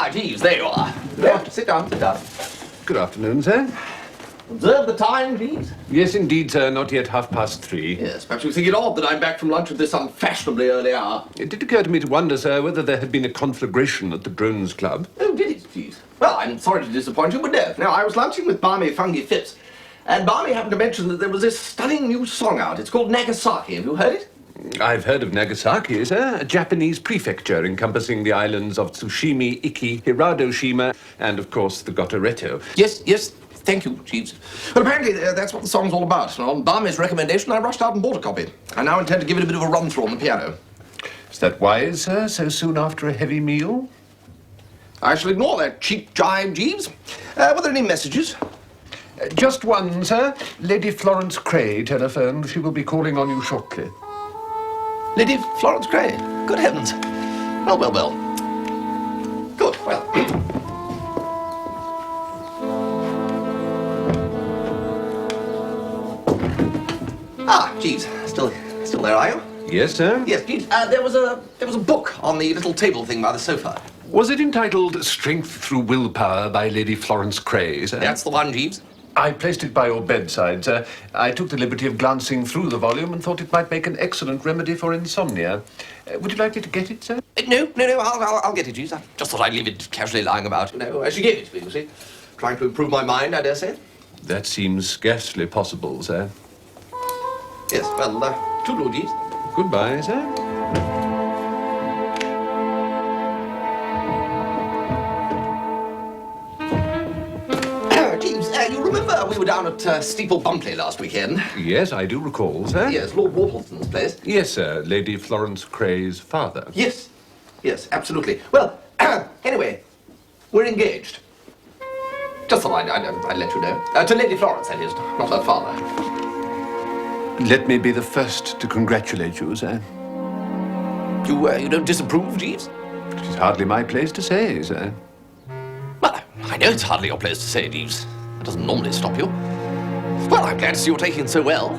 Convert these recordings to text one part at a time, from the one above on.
Ah, Jeeves, there you are. Yeah, sit down, sit down. Good afternoon, sir. Observe the time, Jeeves? Yes, indeed, sir. Not yet 3:30. Yes, perhaps you think it odd that I'm back from lunch at this unfashionably early hour. It did occur to me to wonder, sir, whether there had been a conflagration at the Drones Club. Oh, did it, Jeeves? Well, I'm sorry to disappoint you, but no. Now, I was lunching with Barmy Fungi Phipps, and Barmy happened to mention that there was this stunning new song out. It's called Nagasaki. Have you heard it? I've heard of Nagasaki, sir, a Japanese prefecture encompassing the islands of Tsushima, Iki, Hiradoshima, and, of course, the Gotoretto. Yes, thank you, Jeeves. But apparently that's what the song's all about. And on Barmy's recommendation, I rushed out and bought a copy. I now intend to give it a bit of a run-through on the piano. Is that wise, sir, so soon after a heavy meal? I shall ignore that cheap jibe, Jeeves. Were there any messages? Just one, sir. Lady Florence Cray telephoned. She will be calling on you shortly. Lady Florence Cray? Good heavens. Well. Good, well. Jeeves, still there, are you? Yes, sir? Yes, Jeeves, there was a book on the little table thing by the sofa. Was it entitled Strength Through Willpower by Lady Florence Cray, sir? That's the one, Jeeves. I placed it by your bedside, sir. I took the liberty of glancing through the volume and thought it might make an excellent remedy for insomnia. Would you like me to get it, sir? No, I'll get it, Jeeves. I just thought I'd leave it casually lying about, you know, as you gave it to me, you see. Trying to improve my mind, I dare say. That seems scarcely possible, sir. Yes, well, toodaloo, Jeeves. Goodbye, sir. You remember we were down at Steeple Bumpleigh last weekend? Yes, I do recall, sir. Yes, Lord Worpleston's place. Yes, sir. Lady Florence Cray's father. Yes, absolutely. Well, anyway, we're engaged. Just thought I'd let you know. To Lady Florence, that is, not her father. Let me be the first to congratulate you, sir. You don't disapprove, Jeeves? It is hardly my place to say, sir. Well, I know it's hardly your place to say, Jeeves. That doesn't normally stop you. Well, I'm glad to see you're taking it so well.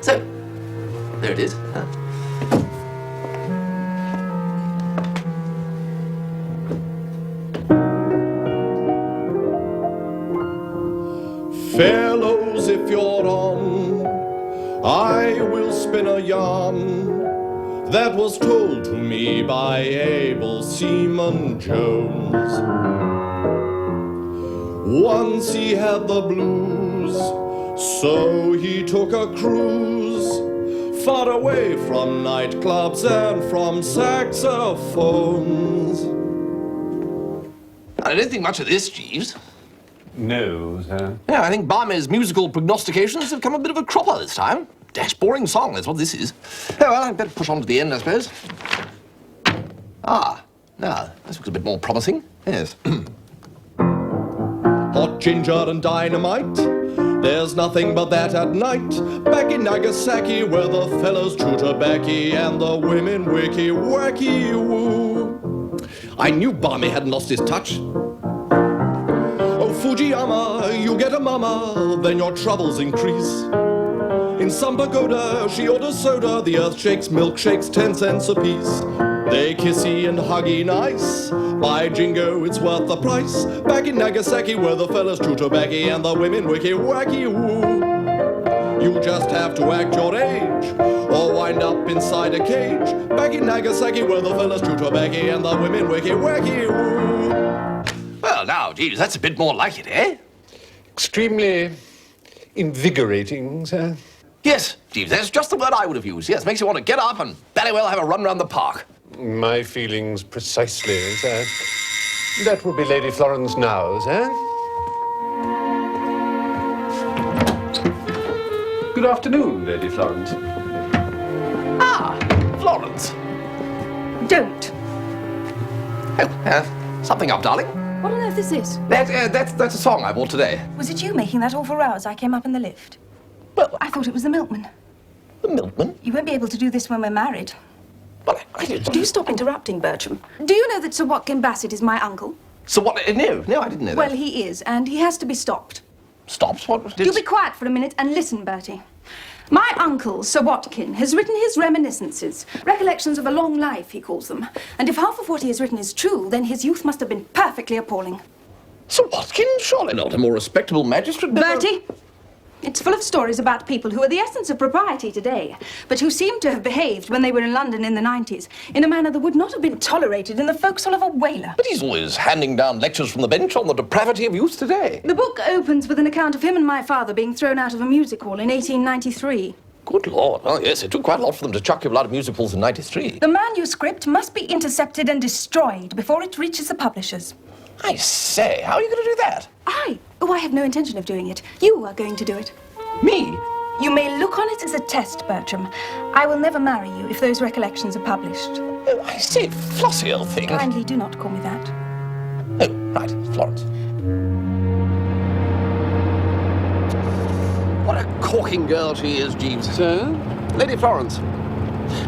So, there it is. Fellows, if you're on, I will spin a yarn that was told to me by Abel Seaman Jones. Once he had the blues, so he took a cruise far away from nightclubs and from saxophones. I don't think much of this, Jeeves. No, sir. Yeah, I think Barmy's musical prognostications have come a bit of a cropper this time. Dash boring song, that's what this is. Oh, well, I'd better push on to the end, I suppose. Now, this looks a bit more promising. Yes. Hot ginger and dynamite, there's nothing but that at night. Back in Nagasaki, where the fellows chew tobacco and the women wicky wacky woo. I knew Barmy hadn't lost his touch. Oh, Fujiyama, you get a mama, then your troubles increase. In some pagoda, she orders soda, the earth shakes, milkshakes, 10 cents apiece. They kissy and huggy nice, by jingo, it's worth the price. Back in Nagasaki, where the fellas chew tobacco and the women wicky wacky woo. You just have to act your age, or wind up inside a cage. Back in Nagasaki, where the fellas chew tobacco and the women wicky wacky woo. Well, now, Jeeves, that's a bit more like it, eh? Extremely invigorating, sir. Yes, Jeeves, that's just the word I would have used. Yes, makes you want to get up and very well have a run round the park. My feelings precisely, sir. That will be Lady Florence now, sir. Good afternoon, Lady Florence. Florence. Don't. Oh, something up, darling. What on earth is this? That's a song I bought today. Was it you making that awful row as I came up in the lift? Well, I thought it was the milkman. the milkman? You won't be able to do this when we're married. But I didn't... Do stop interrupting, Bertram. Do you know that Sir Watkin Bassett is my uncle? So what? No, I didn't know that. Well, he is, and he has to be stopped. Stopped? What? You be quiet for a minute and listen, Bertie. My uncle, Sir Watkin, has written his reminiscences. Recollections of a long life, he calls them. And if half of what he has written is true, then his youth must have been perfectly appalling. Sir Watkin, surely not a more respectable magistrate. Bertie, it's full of stories about people who are the essence of propriety today, but who seem to have behaved when they were in London in the 90s in a manner that would not have been tolerated in the forecastle of a whaler. But he's always handing down lectures from the bench on the depravity of youth today. The book opens with an account of him and my father being thrown out of a music hall in 1893. Good Lord. Oh, yes, it took quite a lot for them to chuck you out of music halls in 93. The manuscript must be intercepted and destroyed before it reaches the publishers. I say, how are you going to do that? I have no intention of doing it. You are going to do it. Me? You may look on it as a test, Bertram. I will never marry you if those recollections are published. Oh, I say, Flossie, old thing. Kindly do not call me that. Oh, right, Florence. What a corking girl she is, Jeeves. Sir? Lady Florence.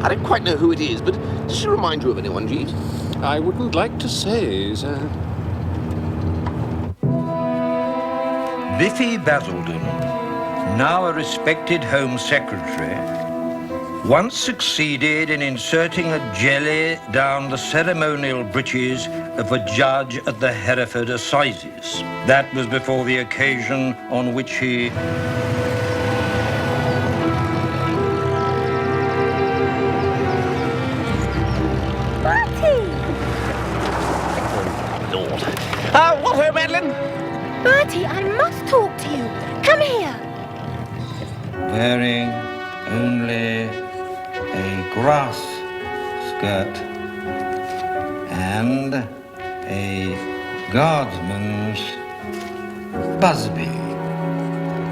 I don't quite know who it is, but does she remind you of anyone, Jeeves? I wouldn't like to say, sir. Biffy Basildon, now a respected Home Secretary, once succeeded in inserting a jelly down the ceremonial breeches of a judge at the Hereford Assizes. That was before the occasion on which he... Bertie! Lord. What ho, Madeline? Bertie, I must talk to you. Come here. wearing only a grass skirt and a guardsman's busby.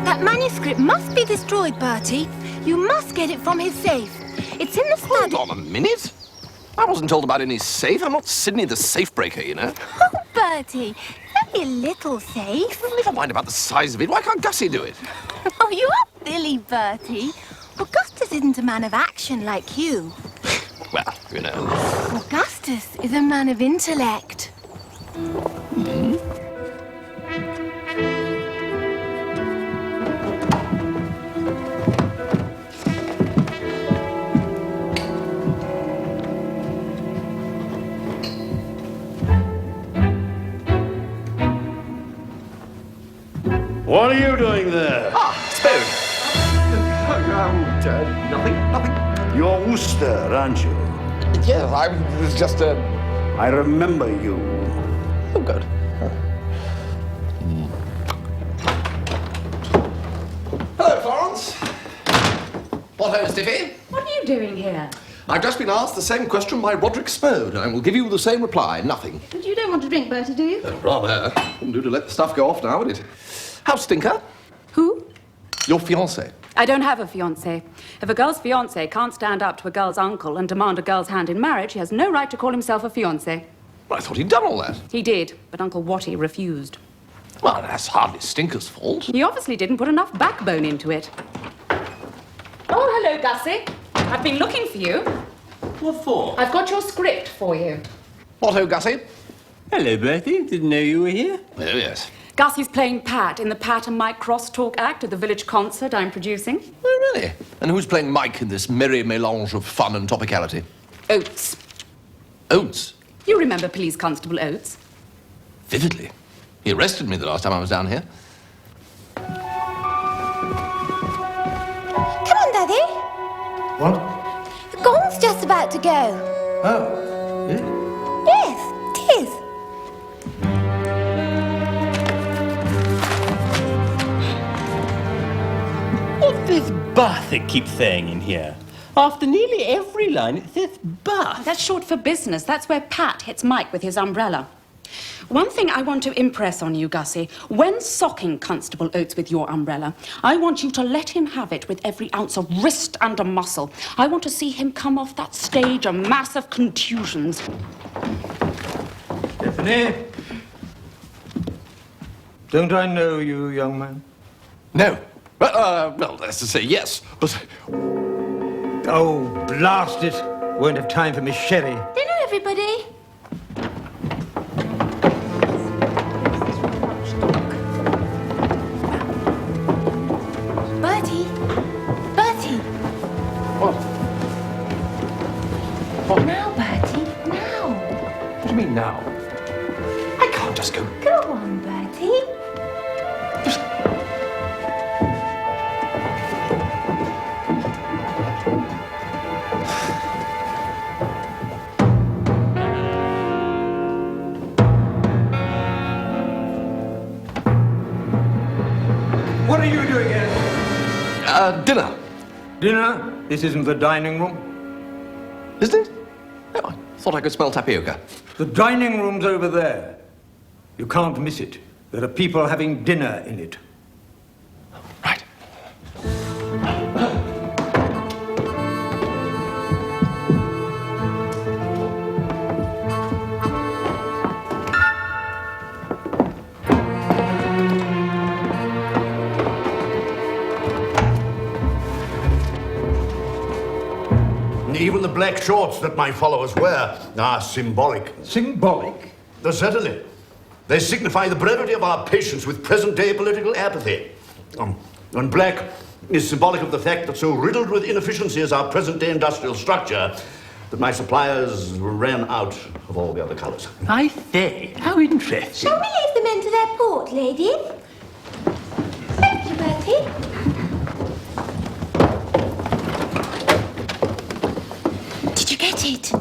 That manuscript must be destroyed, Bertie. You must get it from his safe. It's in the study. Hold on a minute. I wasn't told about any safe. I'm not Sydney the safe breaker, you know. Oh, Bertie, only a little safe. Well, never mind about the size of it. Why can't Gussie do it? Oh, you are silly, Bertie. Augustus isn't a man of action like you. Well, you know. Augustus is a man of intellect. What are you doing there? Ah, Spode. Nothing. You're Wooster, aren't you? Yeah, I was just, I remember you. Oh, good. Hello, Florence. What ho, Stiffy? What are you doing here? I've just been asked the same question by Roderick Spode, and I will give you the same reply. Nothing. But you don't want to drink, Bertie, do you? Rather. Wouldn't do to let the stuff go off now, would it? How's Stinker? Who? Your fiancé. I don't have a fiancé. If a girl's fiancé can't stand up to a girl's uncle and demand a girl's hand in marriage, he has no right to call himself a fiancé. Well, I thought he'd done all that. He did, but Uncle Watty refused. Well, that's hardly Stinker's fault. He obviously didn't put enough backbone into it. Oh, hello, Gussie. I've been looking for you. What for? I've got your script for you. What ho, Gussie? Hello, Bertie. Didn't know you were here. Oh, yes. Gussie's playing Pat in the Pat and Mike crosstalk act at the village concert I'm producing. Oh, really? And who's playing Mike in this merry melange of fun and topicality? Oates. Oates. You remember Police Constable Oates? Vividly. He arrested me the last time I was down here. Come on, Daddy. What? The gong's just about to go. Oh, yeah. Yes, it is. What's this bath it keeps saying in here? After nearly every line, it says bath. That's short for business. That's where Pat hits Mike with his umbrella. One thing I want to impress on you, Gussie, when socking Constable Oates with your umbrella, I want you to let him have it with every ounce of wrist and a muscle. I want to see him come off that stage a mass of contusions. Stephanie? Don't I know you, young man? No. Well, that's to say yes, but... Oh, blast it. Won't have time for Miss Sherry. Dinner, everybody. Bertie. now. I can't just go. Go on, Bertie. What are you doing here? Dinner. Dinner? This isn't the dining room. Isn't it? Oh, I thought I could smell tapioca. The dining room's over there. You can't miss it. There are people having dinner in it. Right. Even the black shorts that my followers wear are symbolic. Symbolic? Certainly. They signify the brevity of our patience with present-day political apathy. And black is symbolic of the fact that so riddled with inefficiency is our present-day industrial structure that my suppliers ran out of all the other colors. I say, how interesting. Shall we leave the men to their port, ladies? Thank you, Bertie. Did you get it?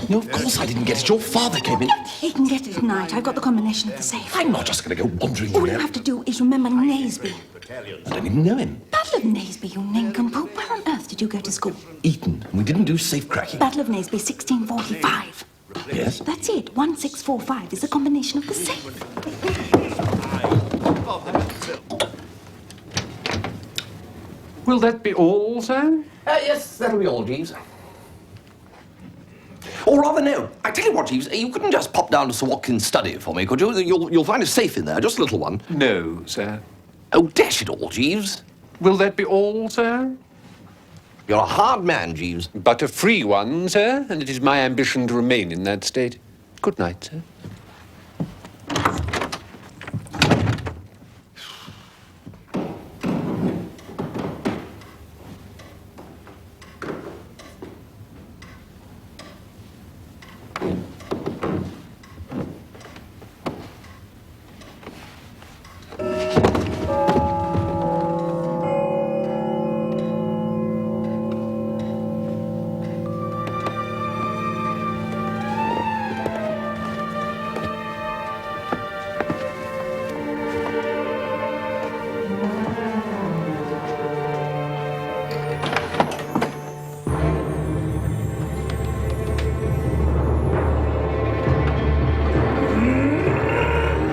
No, of course I didn't get it. Your father came in. He can get it tonight. I've got the combination of the safe. I'm not just going to go wandering All in you there. have to do is remember Naseby. I don't even know him. Battle of Naseby, you nincompoop. Where on earth did you go to school? Eton. And we didn't do safe cracking. Battle of Naseby, 1645. Yes? That's it. 1645 is the combination of the safe. Will that be all, sir? Yes, that'll be all, Jeeves. Or rather, no. I tell you what, Jeeves, you couldn't just pop down to Sir Watkins' study for me, could you? You'll find a safe in there, just a little one. No, sir. Oh, dash it all, Jeeves. Will that be all, sir? You're a hard man, Jeeves. But a free one, sir, and it is my ambition to remain in that state. Good night, sir.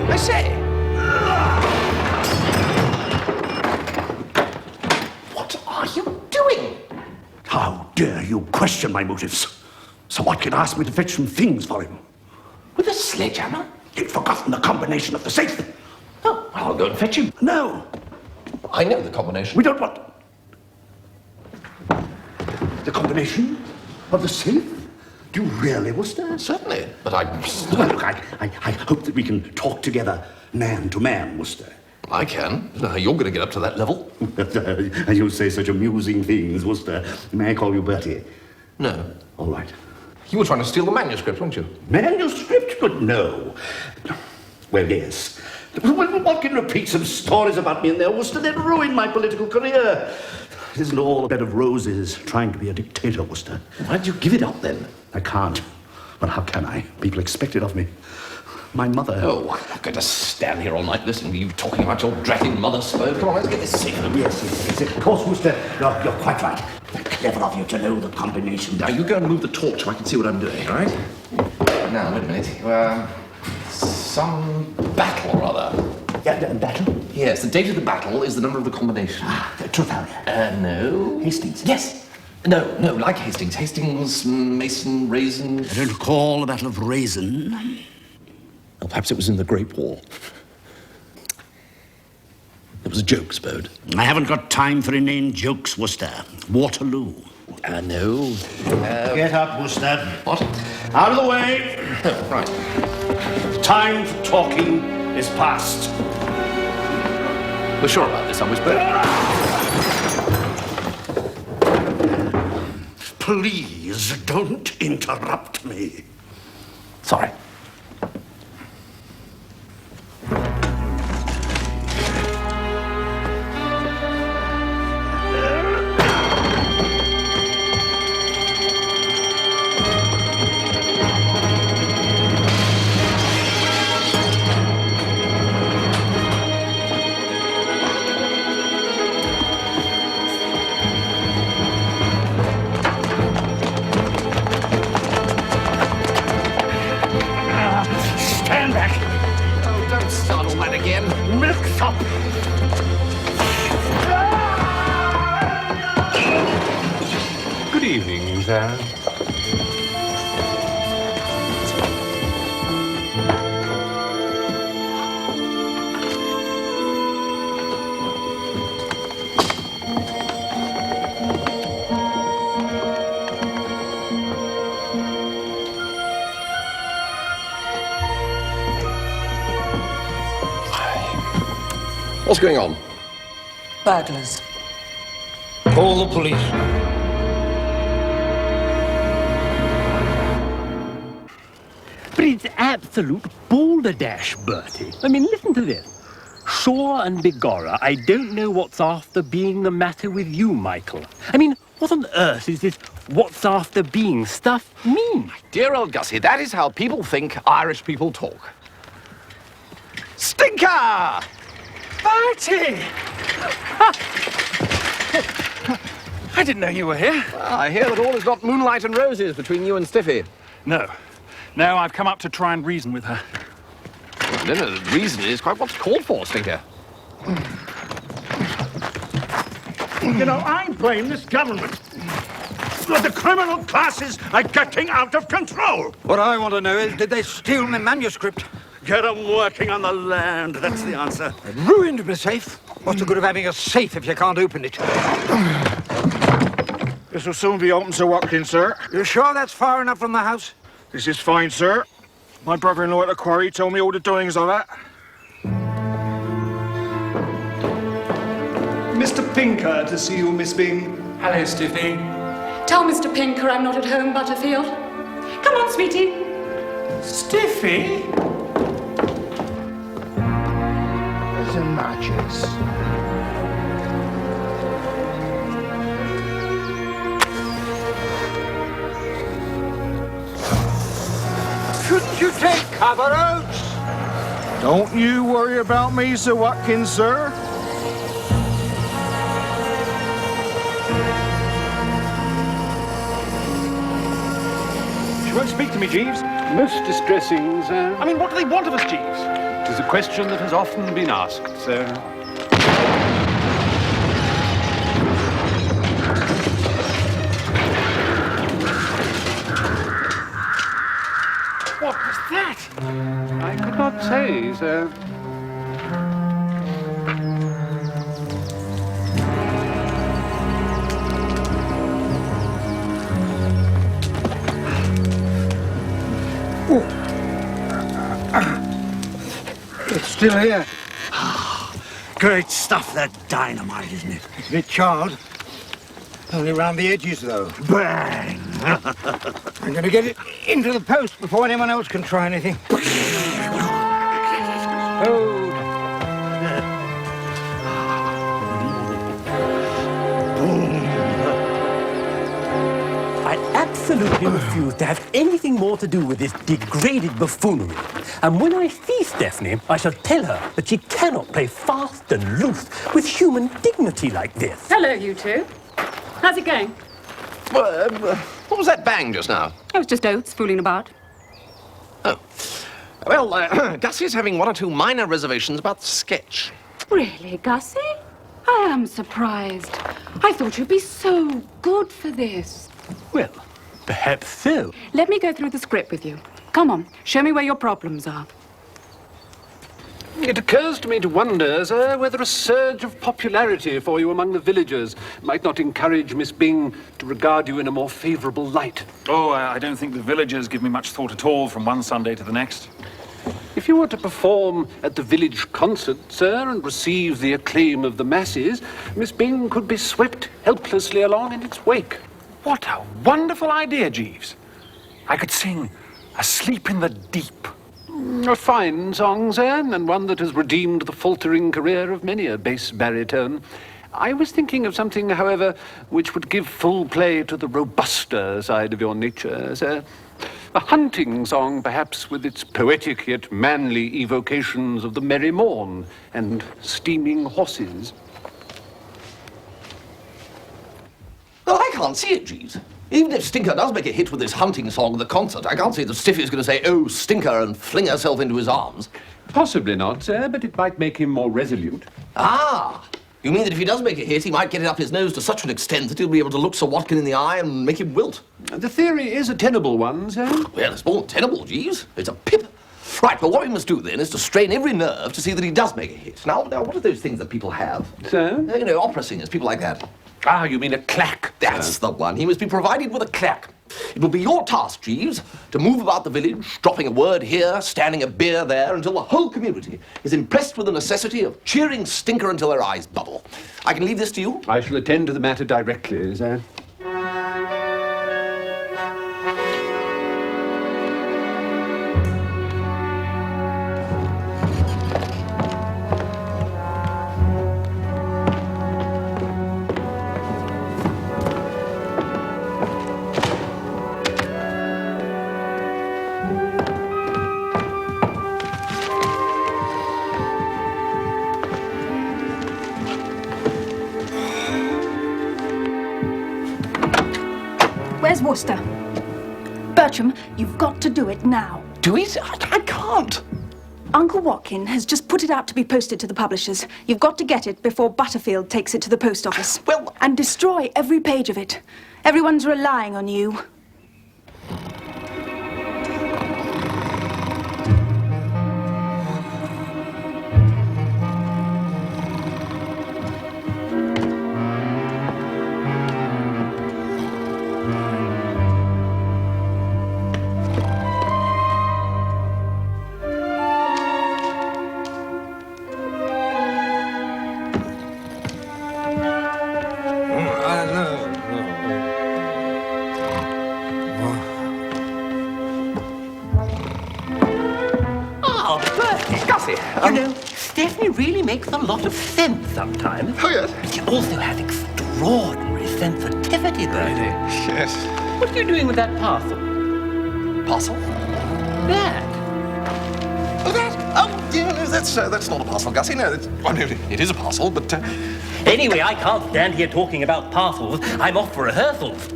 I say. What are you doing? How dare you question my motives? Sir Watkin asked me to fetch some things for him. With a sledgehammer? He'd forgotten the combination of the safe. Oh, I'll go and fetch him. No, I know the combination. we don't want the combination of the safe. Do you really, Wooster? Certainly, but I... Well, look, I hope that we can talk together, man to man, Wooster. I can. You're going to get up to that level. And you say such amusing things, Wooster. May I call you Bertie? No. All right. You were trying to steal the manuscript, weren't you? Manuscript? But no. Well, yes. Well, what can repeat some stories about me in there, Wooster? They'd ruin my political career. It isn't all a bed of roses trying to be a dictator, Wooster. Why did you give it up, then? I can't. But how can I? People expect it of me. My mother... Oh, I'm not going to stand here all night listening to you talking about your dragging mother spoke. Come on, let's get this safe. Yes, of course, Wooster. You're quite right. Clever of you to know the combination. Now, you go and move the torch so I can see what I'm doing, all right? Now, wait a minute. Some battle or other. Yeah, battle? Yes, the date of the battle is the number of the combination. Trafalgar. No. Hastings. Yes. No, like Hastings. Hastings, Mason, Raisin. I don't recall the Battle of Raisin. Well, perhaps it was in the Great War. It was a joke, Spode. I haven't got time for inane jokes, Wooster. Waterloo. No. Get up, Wooster. What? Out of the way. Oh, right. Time for talking is past. We're sure about this, aren't we, Spode? Please don't interrupt me. Sorry. Stand back. Oh, don't start all that again. Milksop. Good evening, sir. What's going on? Burglars. Call the police. But it's absolute balderdash, Bertie. I mean, listen to this. Sure and begorra, I don't know what's after being the matter with you, Michael. I mean, what on earth is this what's after being stuff mean? Dear old Gussie, that is how people think Irish people talk. Stinker! Bertie! I didn't know you were here. Well, I hear that all is not moonlight and roses between you and Stiffy. No. No, I've come up to try and reason with her. No, the reason is quite what's called for, Stinker. You know, I blame this government. The criminal classes are getting out of control. What I want to know is, did they steal my manuscript? Get them working on the land, that's the answer. Ruined my safe. What's the good of having a safe if you can't open it? This will soon be open, Sir Watkins, sir. You sure that's far enough from the house? This is fine, sir. My brother-in-law at the quarry told me all the doings of that. Mr. Pinker to see you, Miss Bing. Hello, Stiffy. Tell Mr. Pinker I'm not at home, Butterfield. Come on, sweetie. Stiffy? There's the matches. Shouldn't you take cover, Oates? Don't you worry about me, Sir Watkins, sir. She won't speak to me, Jeeves. Most distressing, sir. I mean, what do they want of us, Jeeves? It is a question that has often been asked, sir. What was that? I could not say, sir. It's still here. Great stuff, that dynamite, isn't it? It's a bit charred. Only round the edges, though. Bang! I'm going to get it into the post before anyone else can try anything. Hold. I absolutely refuse to have anything more to do with this degraded buffoonery. And when I see Stephanie, I shall tell her that she cannot play fast and loose with human dignity like this. Hello, you two. How's it going? Well, what was that bang just now? It was just Oates fooling about. Oh. Well, Gussie's having one or two minor reservations about the sketch. Really, Gussie? I am surprised. I thought you'd be so good for this. Well, perhaps so. Let me go through the script with you. Come on, show me where your problems are. It occurs to me to wonder, sir, whether a surge of popularity for you among the villagers might not encourage Miss Bing to regard you in a more favourable light. Oh, I don't think the villagers give me much thought at all from one Sunday to the next. If you were to perform at the village concert, sir, and receive the acclaim of the masses, Miss Bing could be swept helplessly along in its wake. What a wonderful idea, Jeeves. I could sing Asleep in the Deep. A fine song, sir, and one that has redeemed the faltering career of many a bass baritone. I was thinking of something, however, which would give full play to the robuster side of your nature, sir. A hunting song, perhaps, with its poetic yet manly evocations of the merry morn and steaming horses. Well, I can't see it, Jeeves. Even if Stinker does make a hit with this hunting song at the concert, I can't see that Stiffy's going to say, "Oh, Stinker," and fling herself into his arms. Possibly not, sir, but it might make him more resolute. Ah! You mean that if he does make a hit, he might get it up his nose to such an extent that he'll be able to look Sir Watkin in the eye and make him wilt? The theory is a tenable one, sir. Well, it's more than tenable, Jeeves. It's a pip. Right, well, what we must do then is to strain every nerve to see that he does make a hit. Now, what are those things that people have? Sir? You know, opera singers, people like that. Ah, you mean a clack? That's the one. He must be provided with a clack. It will be your task, Jeeves, to move about the village, dropping a word here, standing a beer there, until the whole community is impressed with the necessity of cheering Stinker until their eyes bubble. I can leave this to you? I shall attend to the matter directly, sir. Where's Wooster? Bertram, you've got to do it now. Do it? I can't. Uncle Watkin has just put it out to be posted to the publishers. You've got to get it before Butterfield takes it to the post office. Well... And destroy every page of it. Everyone's relying on you. You know, Stephanie really makes a lot of sense sometimes. Oh, yes. But she also has extraordinary sensitivity, Bertie. Yes. What are you doing with that parcel? Parcel? That. Oh, that? Oh, yeah, no, that's not a parcel, Gussie. No, it is a parcel, but... Anyway, I can't stand here talking about parcels. I'm off for rehearsals.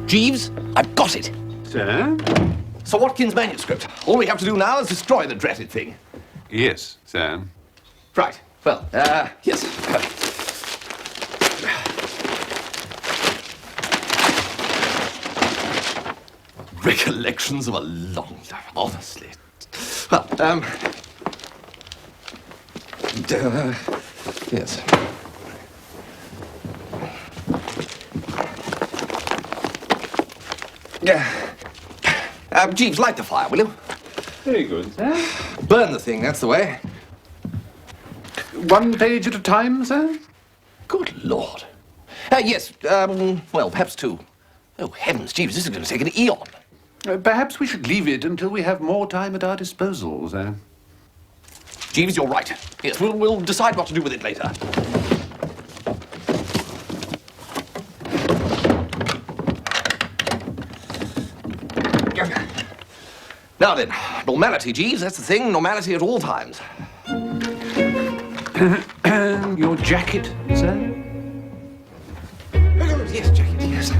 Jeeves, I've got it. Sir? Sir Watkin's manuscript. All we have to do now is destroy the dratted thing. Yes, sir. Right. Well, yes. Recollections of a long life, honestly. Well, yes. Jeeves, light the fire, will you? Very good, sir. Burn the thing, that's the way. One page at a time, sir? Good Lord. Yes, well, perhaps two. Oh, heavens, Jeeves, this is going to take an eon. Perhaps we should leave it until we have more time at our disposal, sir. Jeeves, you're right. Yes, we'll decide what to do with it later. Now then, normality, Jeeves, that's the thing. Normality at all times. Your jacket, sir? Oh, yes, jacket, yes.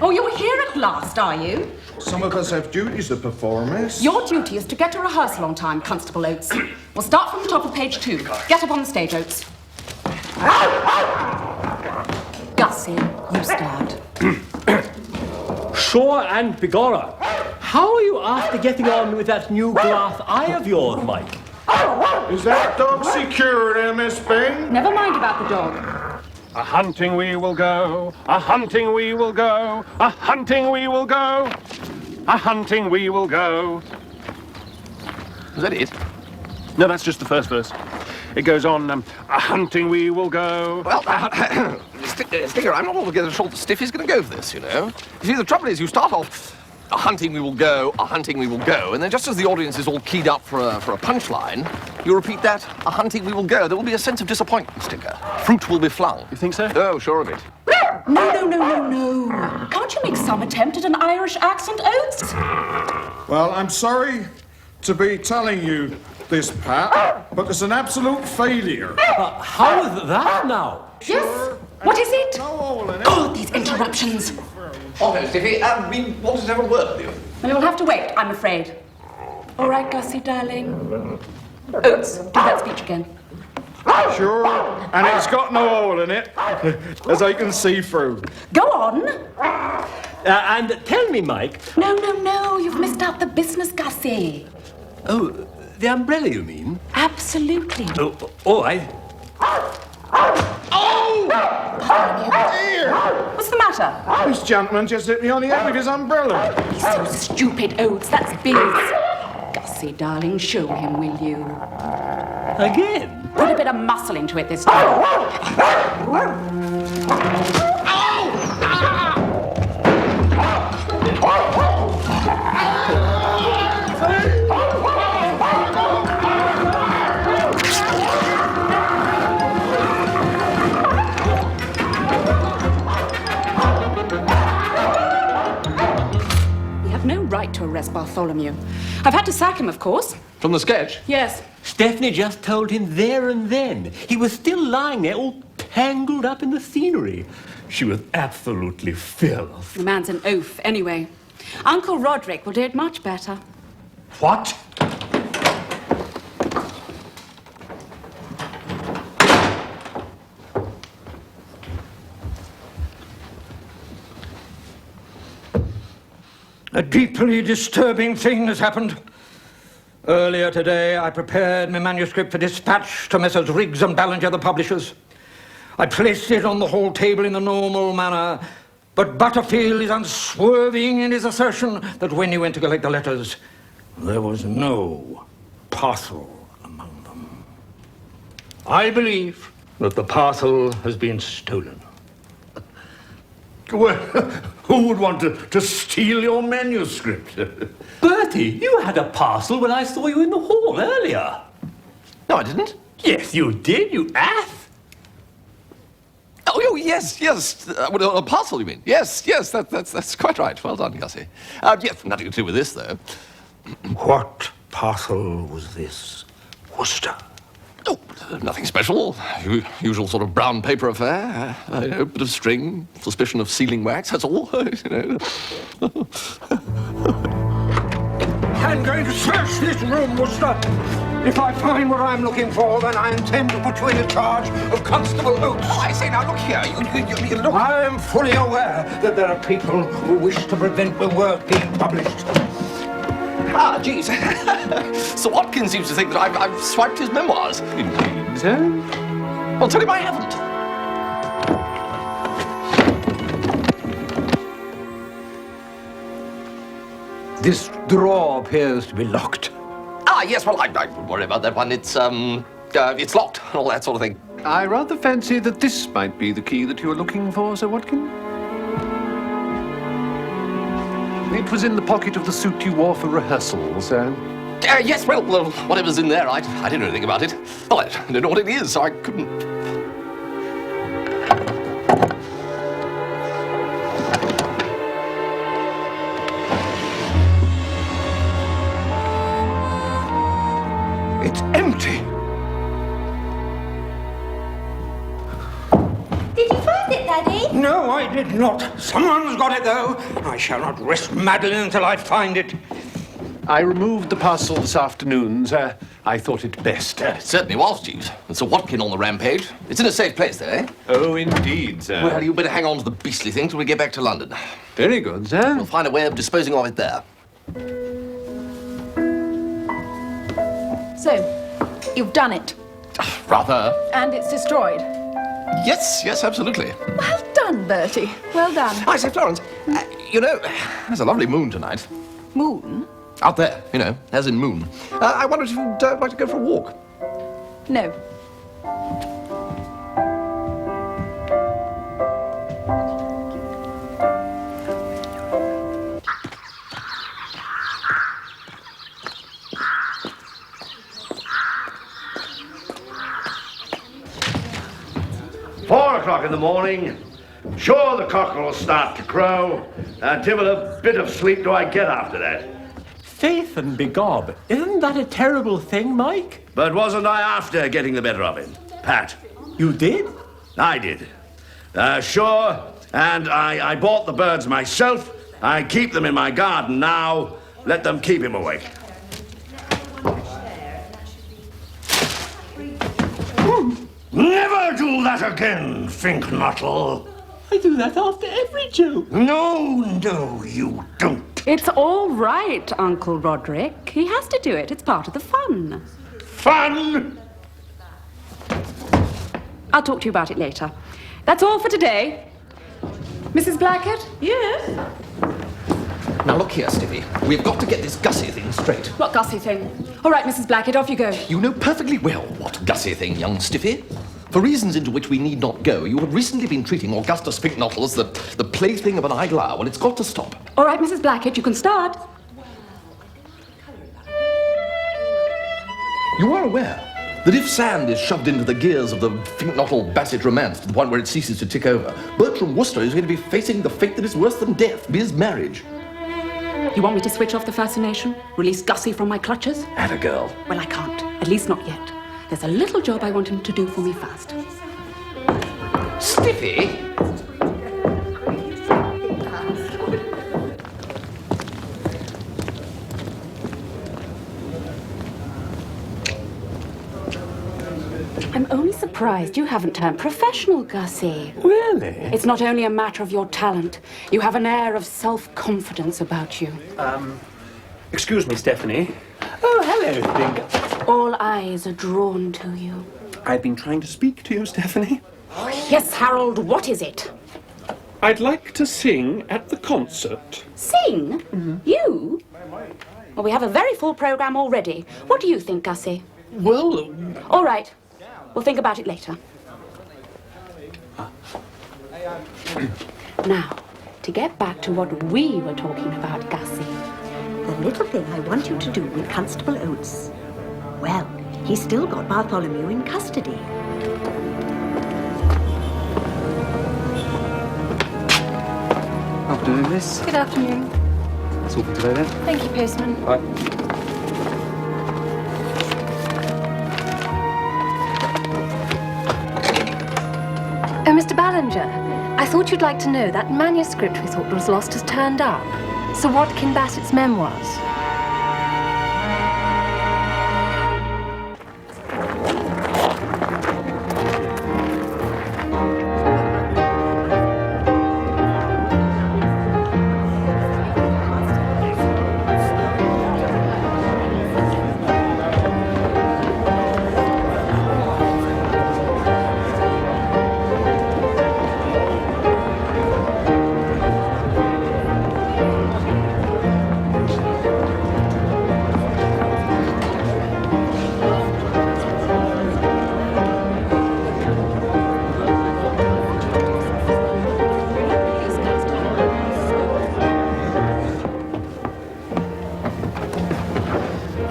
Oh, you're here at last, are you? Some of us have duties to perform, miss. Your duty is to get to rehearsal on time, Constable Oates. We'll start from the top of page 2. Get up on the stage, Oates. Gussie, you start. Shaw and Bigorra, how are you after getting on with that new glass eye of yours, Mike? Is that dog secured, Miss Bing? Never mind about the dog. A hunting we will go, a hunting we will go, a hunting we will go, a hunting we will go. Is that it? No, that's just the first verse. It goes on, a hunting we will go. Well, Sticker, I'm not altogether sure that Stiffy's going to go for this, you know. You see, the trouble is you start off, a hunting we will go, a hunting we will go, and then just as the audience is all keyed up for a punchline, You repeat that? A hunting we will go. There will be a sense of disappointment, Stinker. Fruit will be flung. You think so? Oh, sure of it. No. Can't you make some attempt at an Irish accent, Oates? Well, I'm sorry to be telling you this, Pat, but it's an absolute failure. How is that now? Yes? What is it? No hole in it. God, these interruptions. Oh, Stiffy, we wanted to have a word with you. Well, you'll have to wait, I'm afraid. All right, Gussie, darling. Oates, do that speech again. Sure, and it's got no hole in it, as I can see through. Go on. And tell me, Mike. No, you've missed out the business, Gussie. Oh, the umbrella, you mean? Absolutely. Oh, I... What's the matter? This gentleman just hit me on the head with his umbrella. He's so stupid, Oates. That's Biz. Gussie, darling, show him, will you? Again? Put a bit of muscle into it this time. We have no right to arrest Bartholomew. I've had to sack him, of course. From the sketch? Yes. Stephanie just told him there and then. He was still lying there, all tangled up in the scenery. She was absolutely filled. The man's an oaf, anyway. Uncle Roderick will do it much better. What? A deeply disturbing thing has happened. Earlier today, I prepared my manuscript for dispatch to Messrs. Riggs and Ballinger, the publishers. I placed it on the hall table in the normal manner, but Butterfield is unswerving in his assertion that when he went to collect the letters, there was no parcel among them. I believe that the parcel has been stolen. Well, who would want to steal your manuscript? Bertie, you had a parcel when I saw you in the hall earlier. No, I didn't. Yes, you did, you ass. Oh, yes. A parcel, you mean? Yes, that's quite right. Well done, Gussie. Yes, nothing to do with this, though. What parcel was this, Wooster? Oh, nothing special. Usual sort of brown paper affair. A bit of string, suspicion of sealing wax, that's all. I'm going to search this room, Wooster. If I find what I'm looking for, then I intend to put you in charge of Constable Oates. Oh, I say, now look here. You look. I am fully aware that there are people who wish to prevent the work being published. Ah, Jeeves. Sir Watkins seems to think that I've swiped his memoirs. Indeed, sir. Well, tell him I haven't. This drawer appears to be locked. Ah, yes, well, I wouldn't worry about that one. It's locked and all that sort of thing. I rather fancy that this might be the key that you were looking for, Sir Watkin. It was in the pocket of the suit you wore for rehearsal, sir. Yes, well, whatever's in there, I didn't know anything about it. Well, I don't know what it is, so I couldn't... It's empty. Did you find it, Daddy? No, I did not. Someone's got it, though. I shall not rest Madeline until I find it. I removed the parcel this afternoon, sir. I thought it best. It certainly was, Jeeves. It's a Watkin on the rampage. It's in a safe place, though, eh? Oh, indeed, sir. Well, you better hang on to the beastly thing till we get back to London. Very good, sir. We'll find a way of disposing of it there. So, you've done it. Rather. And it's destroyed. Yes, absolutely. Well done, Bertie. Well done. I say, Florence, you know, there's a lovely moon tonight. Moon? Out there, you know, as in moon. I wondered if you'd like to go for a walk. No. in the morning. Sure, the cockerel will start to crow. Divil a bit of sleep do I get after that. Faith and begob, isn't that a terrible thing, Mike? But wasn't I after getting the better of him, Pat? You did? I did. Sure, and I bought the birds myself. I keep them in my garden now. Let them keep him awake. Never do that again, Finknottle. I do that after every joke. No, you don't. It's all right, Uncle Roderick. He has to do it. It's part of the fun. Fun? I'll talk to you about it later. That's all for today. Mrs. Blackett? Yes? Now look here, Stiffy. We've got to get this Gussie thing straight. What Gussie thing? All right, Mrs. Blackett, off you go. You know perfectly well what Gussie thing, young Stiffy. For reasons into which we need not go, you have recently been treating Augustus Finknottle as the plaything of an idle hour. Well, it's got to stop. All right, Mrs. Blackett, you can start. You are aware that if sand is shoved into the gears of the Finknottle-Bassett romance to the point where it ceases to tick over, Bertram Wooster is going to be facing the fate that is worse than death, viz. marriage. You want me to switch off the fascination? Release Gussie from my clutches? Atta girl. Well, I can't. At least not yet. There's a little job I want him to do for me first. Stiffy? I'm only surprised you haven't turned professional, Gussie. Really? It's not only a matter of your talent. You have an air of self-confidence about you. Excuse me, Stephanie. Oh, hello, Fink. All eyes are drawn to you. I've been trying to speak to you, Stephanie. Yes, Harold, what is it? I'd like to sing at the concert. Sing? You? Well, we have a very full program already. What do you think, Gussie? Well... All right. We'll think about it later. Now, to get back to what we were talking about, Gussie. The little thing I want you to do with Constable Oates. Well, he's still got Bartholomew in custody. Afternoon, miss. Good afternoon. That's all for today, then. Thank you, postman. Bye. Mr. Ballinger, I thought you'd like to know that manuscript we thought was lost has turned up. Sir Watkin Bassett's memoirs.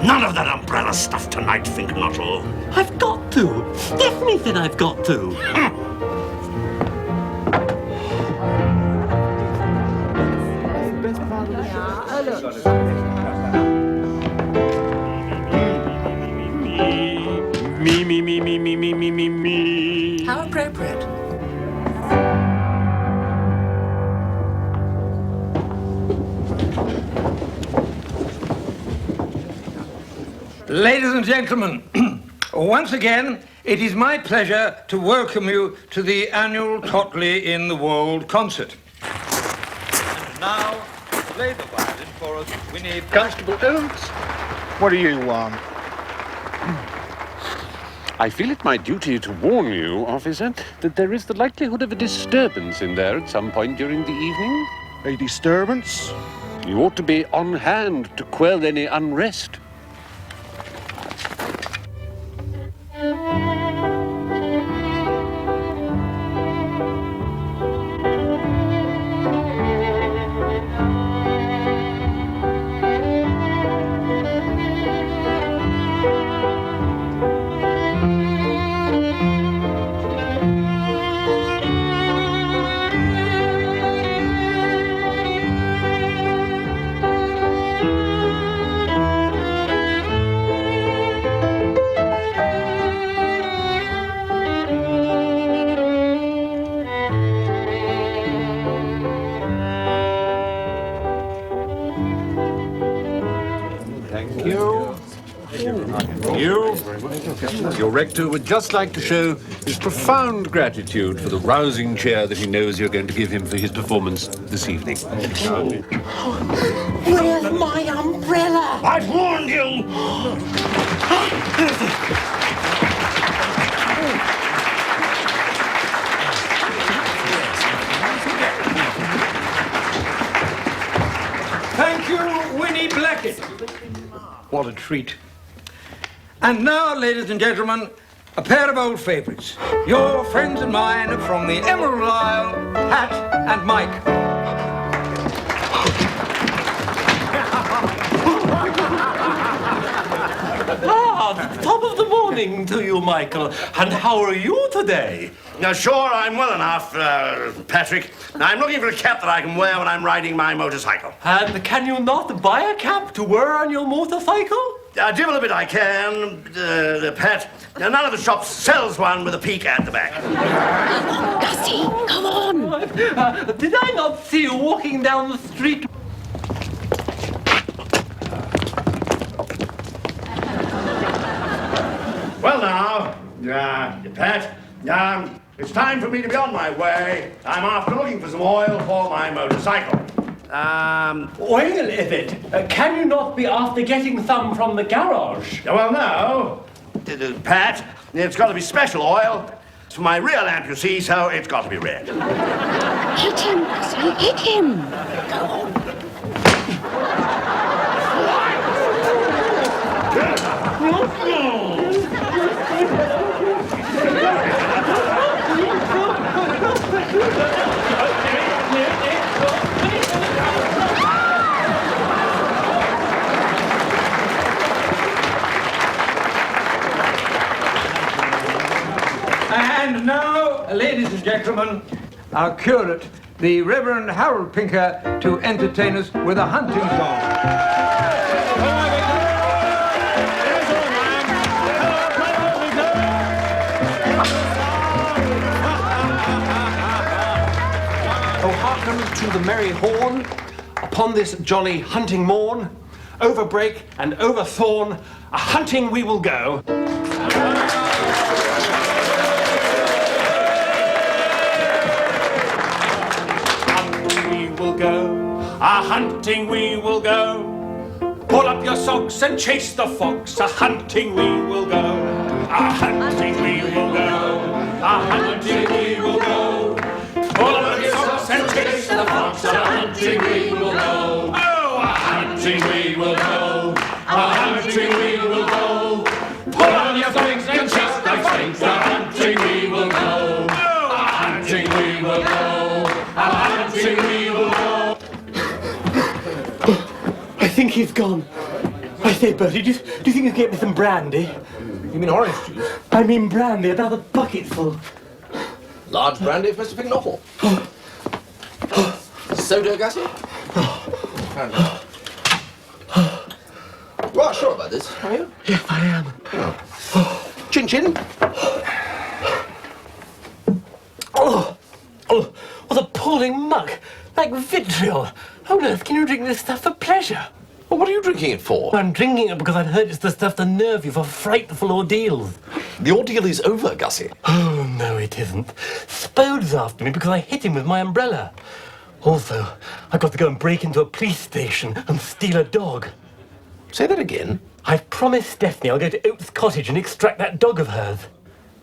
None of that umbrella stuff tonight, Finknottle. I've got to. Stephanie said I've got to. Me. How appropriate. Ladies and gentlemen, once again, it is my pleasure to welcome you to the annual Totley in the Wold concert. And now, play the violin for us, Winnie. Constable Oates, What do you want? I feel it my duty to warn you, officer, that there is the likelihood of a disturbance in there at some point during the evening. A disturbance? You ought to be on hand to quell any unrest. Thank you. You, your rector would just like to show his profound gratitude for the rousing cheer that he knows you're going to give him for his performance this evening. Where's my umbrella? I warned you! Thank you, Winnie Blackett. What a treat. And now, ladies and gentlemen, a pair of old favourites. Your friends and mine from the Emerald Isle, Pat and Mike. Top of the morning to you, Michael. And how are you today? Sure, I'm well enough, Patrick. I'm looking for a cap that I can wear when I'm riding my motorcycle. And can you not buy a cap to wear on your motorcycle? Divil a bit I can, Pat. None of the shops sells one with a peak at the back. Gussie, come on! Did I not see you walking down the street? Well now, Pat, it's time for me to be on my way. I'm after looking for some oil for my motorcycle. Oil, is it? Can you not be after getting some from the garage? Well, no. Pat, it's got to be special oil. It's for my rear lamp, you see, so it's got to be red. Hit him, Gussie, hit him! Go on. And now, ladies and gentlemen, our curate, the Reverend Harold Pinker, to entertain us with a hunting song. Oh, hearken to the merry horn, upon this jolly hunting morn, over brake and over thorn, a hunting we will go. A-hunting we will go. Pull up your socks and chase the fox. A-hunting we will go. A-hunting we will go. A-hunting we will go. Pull up your socks and chase the fox. A-hunting we will go. Oh, a-hunting we will go. A-hunting we will go. Pull up your socks and chase the fox. A-hunting we will go. Oh, a-hunting we will go. A-hunting we will go. I think he's gone. I say, Bertie, do you think you can get me some brandy? You mean orange juice? I mean brandy, another bucketful. Large brandy if Mr. Picknottle. Soda, Gussie? You are sure about this, are you? Yes, I am. Oh. Chin chin. Oh, what appalling muck! Like vitriol. How on earth can you drink this stuff for pleasure? Well, what are you drinking it for? I'm drinking it because I've heard it's the stuff to nerve you for frightful ordeals. The ordeal is over, Gussie. Oh, no, it isn't. Spode's after me because I hit him with my umbrella. Also, I've got to go and break into a police station and steal a dog. Say that again. I've promised Stephanie I'll go to Oak's cottage and extract that dog of hers.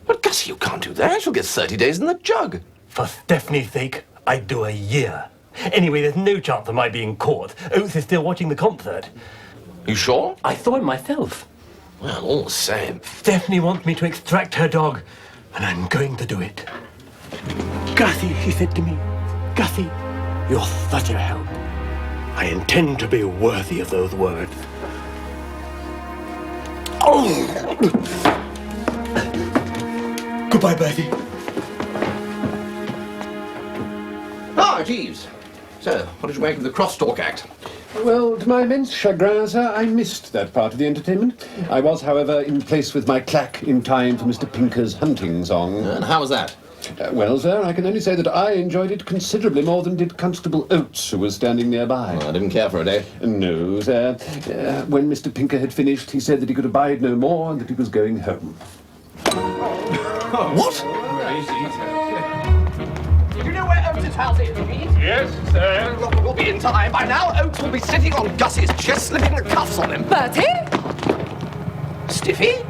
But Gussie, you can't do that. She'll get 30 days in the jug. For Stephanie's sake, I'd do a year. Anyway, there's no chance of my being caught. Oates is still watching the concert. You sure? I saw him myself. Well, all the same. Stephanie wants me to extract her dog, and I'm going to do it. Gussie, she said to me, Gussie, you're such a help. I intend to be worthy of those words. Oh! Goodbye, Bertie. Ah, Jeeves. So, what did you make of the crosstalk act? Well, to my immense chagrin, sir, I missed that part of the entertainment. I was, however, in place with my clack in time for Mr. Pinker's hunting song. And how was that? Well, sir, I can only say that I enjoyed it considerably more than did Constable Oates, who was standing nearby. I didn't care for it, eh? No, sir. When Mr. Pinker had finished, he said that he could abide no more and that he was going home. What? Do you know where Oates' house is, Pete? Yes, sir. Look, we'll be in time. By now, Oates will be sitting on Gussie's chest, slipping the cuffs on him. Bertie? Stiffy?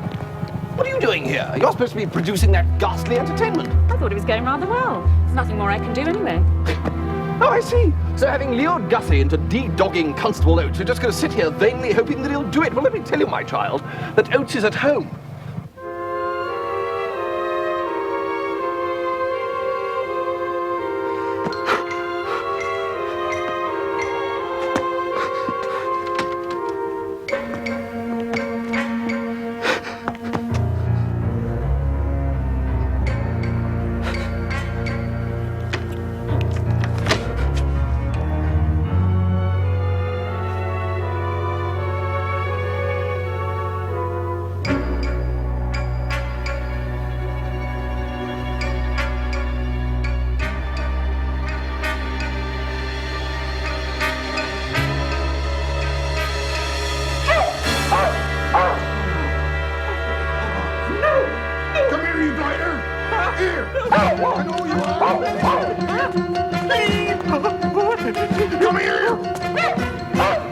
What are you doing here? You're supposed to be producing that ghastly entertainment. I thought it was going rather well. There's nothing more I can do anyway. Oh, I see. So having lured Gussie into de-dogging Constable Oates, you're just going to sit here vainly hoping that he'll do it. Well, let me tell you, my child, that Oates is at home.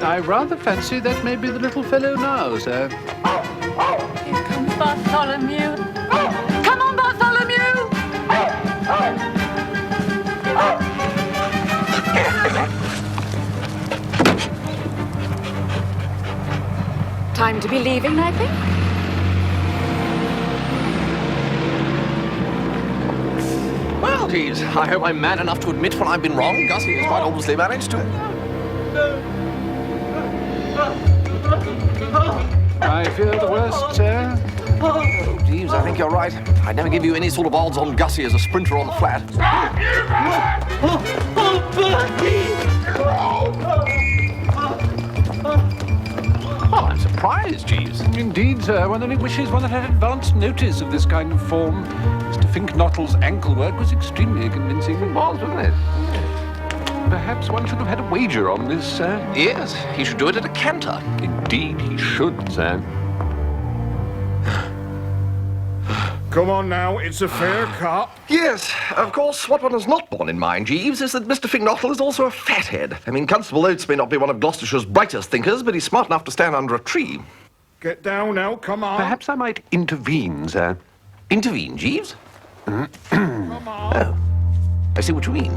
I rather fancy that may be the little fellow now, sir. Here comes Bartholomew. Come on, Bartholomew! Time to be leaving, I think. Well, geez, I hope I'm man enough to admit when I've been wrong. Gussie has quite obviously managed to. I fear the worst, sir. Oh, Jeeves, I think you're right. I'd never give you any sort of odds on Gussie as a sprinter on the flat. Oh, I'm surprised, Jeeves. Indeed, sir. One only wishes one had advance notice of this kind of form. Mr. Finknottle's ankle work was extremely convincing. It was, wasn't it? Perhaps one should have had a wager on this, sir. Yes, he should do it at a canter. Indeed, he should, sir. Come on now, it's a fair cut. Yes, of course, what one has not borne in mind, Jeeves, is that Mr. Finknottle is also a fathead. I mean, Constable Oates may not be one of Gloucestershire's brightest thinkers, but he's smart enough to stand under a tree. Get down now, come on. Perhaps I might intervene, sir. Intervene, Jeeves? Come on. Oh, I see what you mean.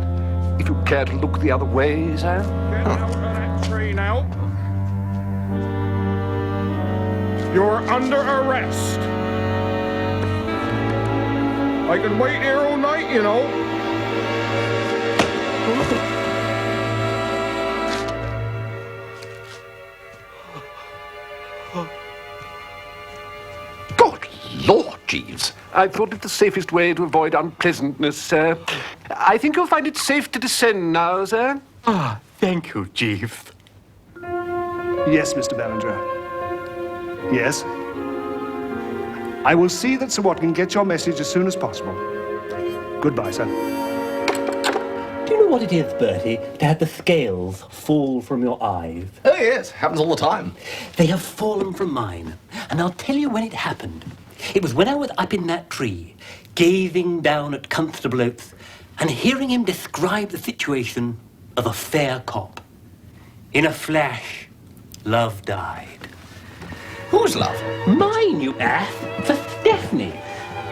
If you care to look the other way, sir. Get out of that tree now. You're under arrest. I can wait here all night, you know. Good Lord, Jeeves. I thought it the safest way to avoid unpleasantness, sir. I think you'll find it safe to descend now, sir. Ah, thank you, Jeeves. Yes, Mr. Ballinger. Yes. I will see that Sir Watkin gets your message as soon as possible. Goodbye, sir. Do you know what it is, Bertie, to have the scales fall from your eyes? Oh, yes, happens all the time. They have fallen from mine, and I'll tell you when it happened. It was when I was up in that tree, gazing down at Constable Oates and hearing him describe the situation of a fair cop. In a flash, love died. Whose love? Mine, you ass, for Stephanie.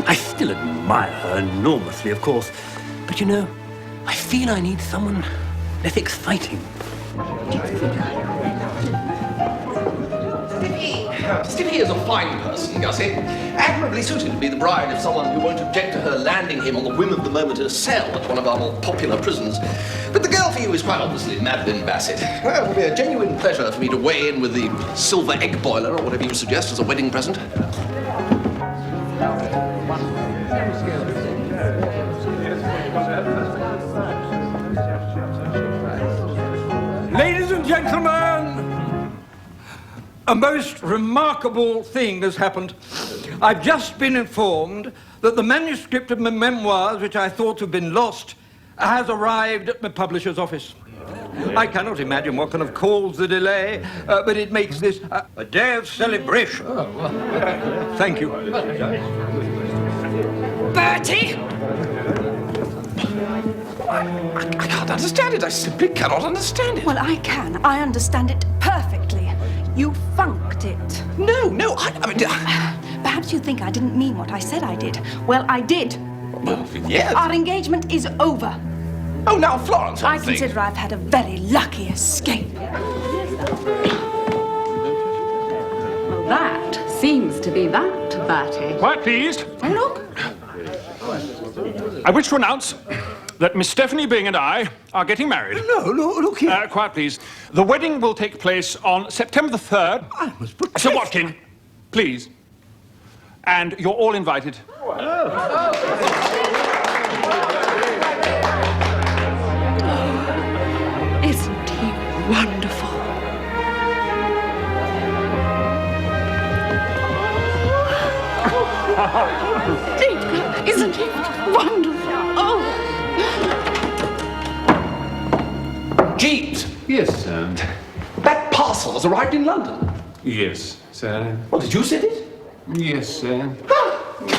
I still admire her enormously, of course, but you know, I feel I need someone less exciting. Stiffy is a fine person, Gussie. Admirably suited to be the bride of someone who won't object to her landing him on the whim of the moment in a cell at one of our more popular prisons. But the girl for you is quite obviously Madeline Bassett. Well, it will be a genuine pleasure for me to weigh in with the silver egg boiler or whatever you suggest as a wedding present. Ladies and gentlemen, a most remarkable thing has happened. I've just been informed that the manuscript of my memoirs, which I thought to have been lost, has arrived at my publisher's office. I cannot imagine what can have caused the delay, but it makes this a day of celebration. Thank you. Bertie! I can't understand it. I simply cannot understand it. Well, I can. I understand it perfectly. You funked it. No, I mean... Perhaps you think I didn't mean what I said I did. Well, I did. Well, yes. Our engagement is over. Oh, now, Florence, I consider I've had a very lucky escape. Well, that seems to be that, Bertie. Quiet, please. Oh, look. I wish to announce that Miss Stephanie Bing and I are getting married. No, look here. Quiet, please. The wedding will take place on September the 3rd. I was put... Sir Watkin, please. And you're all invited. Isn't he wonderful? Isn't he wonderful? Oh! Jeeves! Yes, sir. That parcel has arrived in London. Yes, sir. Well, did you send it? Yes, sir.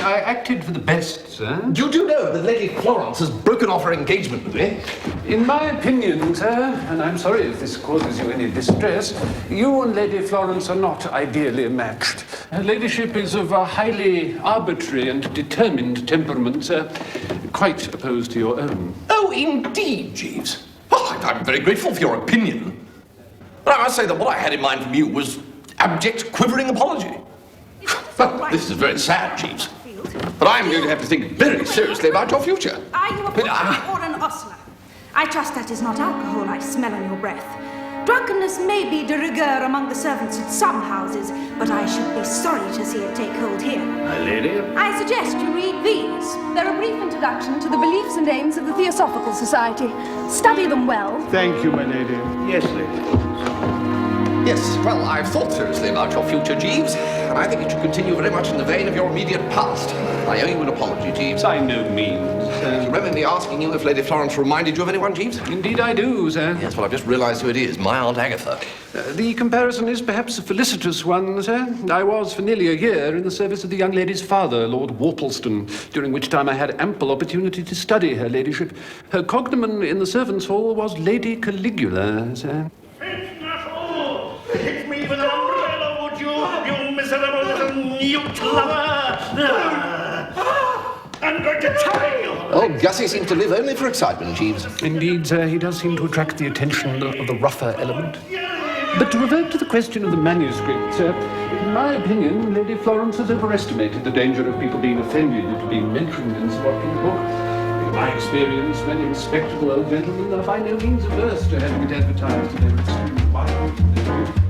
I acted for the best, sir. You do know that Lady Florence has broken off her engagement with me? In my opinion, sir, and I'm sorry if this causes you any distress, you and Lady Florence are not ideally matched. Her ladyship is of a highly arbitrary and determined temperament, sir, quite opposed to your own. Oh, indeed, Jeeves. Well, I'm very grateful for your opinion. But I must say that what I had in mind from you was abject, quivering apology. Well, this is very sad, Jeeves. But I'm going to have to think very seriously about your future. Are you a potter or an ostler? I trust that is not alcohol I smell on your breath. Drunkenness may be de rigueur among the servants at some houses, but I should be sorry to see it take hold here. My lady? I suggest you read these. They're a brief introduction to the beliefs and aims of the Theosophical Society. Study them well. Thank you, my lady. Yes, lady. Yes, well, I've thought seriously about your future, Jeeves, and I think it should continue very much in the vein of your immediate past. I owe you an apology, Jeeves. By no means. Do you remember me asking you if Lady Florence reminded you of anyone, Jeeves? Indeed I do, sir. Yes, well, I've just realised who it is, my Aunt Agatha. The comparison is perhaps a felicitous one, sir. I was for nearly a year in the service of the young lady's father, Lord Worpleston, during which time I had ample opportunity to study her ladyship. Her cognomen in the servants' hall was Lady Caligula, sir. Hit me with an umbrella, would you, you miserable little newt lover? I'm going to tie you. Oh, Gussie seems to live only for excitement, Jeeves. Indeed, sir, he does seem to attract the attention of the rougher element. But to revert to the question of the manuscript, sir, in my opinion, Lady Florence has overestimated the danger of people being offended at being mentioned in Sir Watkin's book. In my experience, many respectable old gentlemen are by no means averse to having it advertised in their extreme wild.